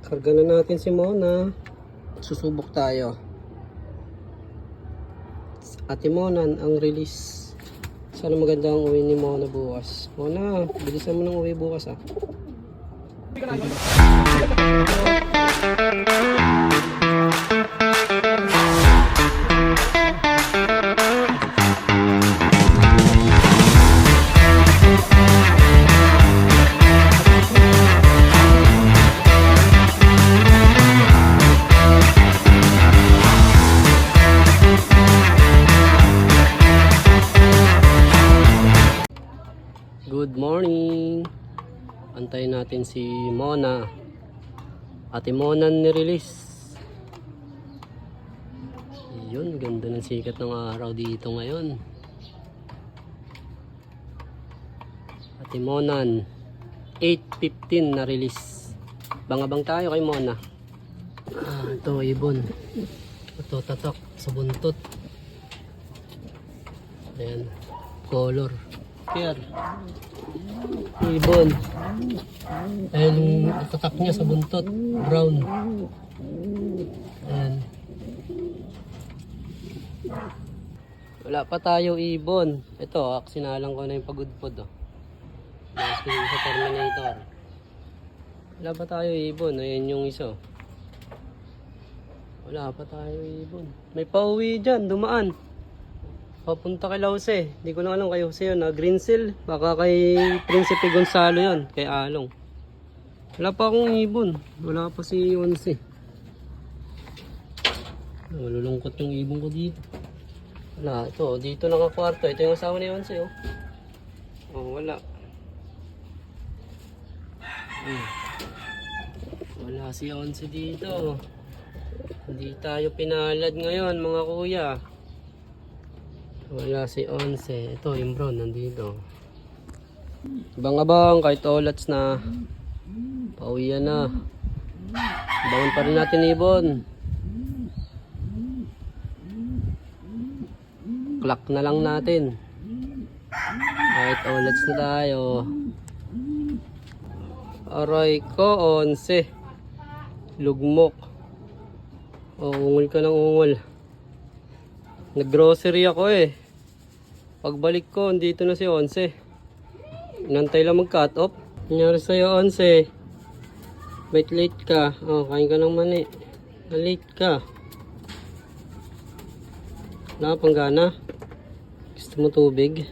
Karga na natin si Mona. Susubok tayo. Ate Mona ang release. Sana maganda ang uwi ni Mona bukas. Mona, bilisan mo ng uwi bukas ah. Good morning. Antayin natin si Mona. Ate Mona ni-release. Yun, ganda ng sikat ng araw dito ngayon. Ate Monan 8:15 na release. Bangabang tayo kay Mona. Ito ibon. Ito tatak sa buntot. Ayan, color pair. Ibon. Ayan, tatak niya sa buntot, brown. Ayan. Wala pa tayo ibon. Ito, sinalang ko na yung pagudpod. Mas ko sa Terminator. Wala pa tayo ibon. Ayan yung isa. Wala pa tayo ibon. May pauwi dyan, dumaan. Papunta kay Lause. Hindi ko na alam kay Jose yun. Green Seal. Baka kay Prinsipe Gonzalo yun. Kay Along. Wala pa akong ibon. Wala pa si Once. Malulungkot yung ibon ko dito. Wala. Ito. Dito nakakwarto. Ito yung asawa ni Once. Wala. Wala si Once dito. Hindi tayo pinalad ngayon mga kuya. Wala si Once. Ito yung brown nandito. Abang-abang kahit olats na. Pauwian na. Abangan pa rin natin ibon. Clock na lang natin. Kahit olats na tayo. Aray ko, Once. Lugmok. Ungol ka ng ungol. Nag-grocery ako eh. Pagbalik ko, dito na si Once. Inantay lang mag-cut off. Nangyari sa'yo, Once. Wait, late ka. Kain ka ng mani. Na-late ka. Wala ka pang gana. Gusto mo tubig?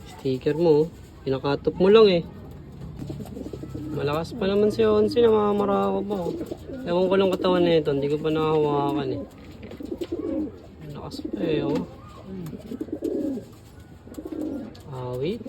Sticker mo. Pinaka-cut off mo lang eh. Malakas pa naman si Once. Namamarako pa. Ewan ko lang katawan na ito. Hindi ko pa nakahawakan eh. Lakas pa eh, oh. Awit.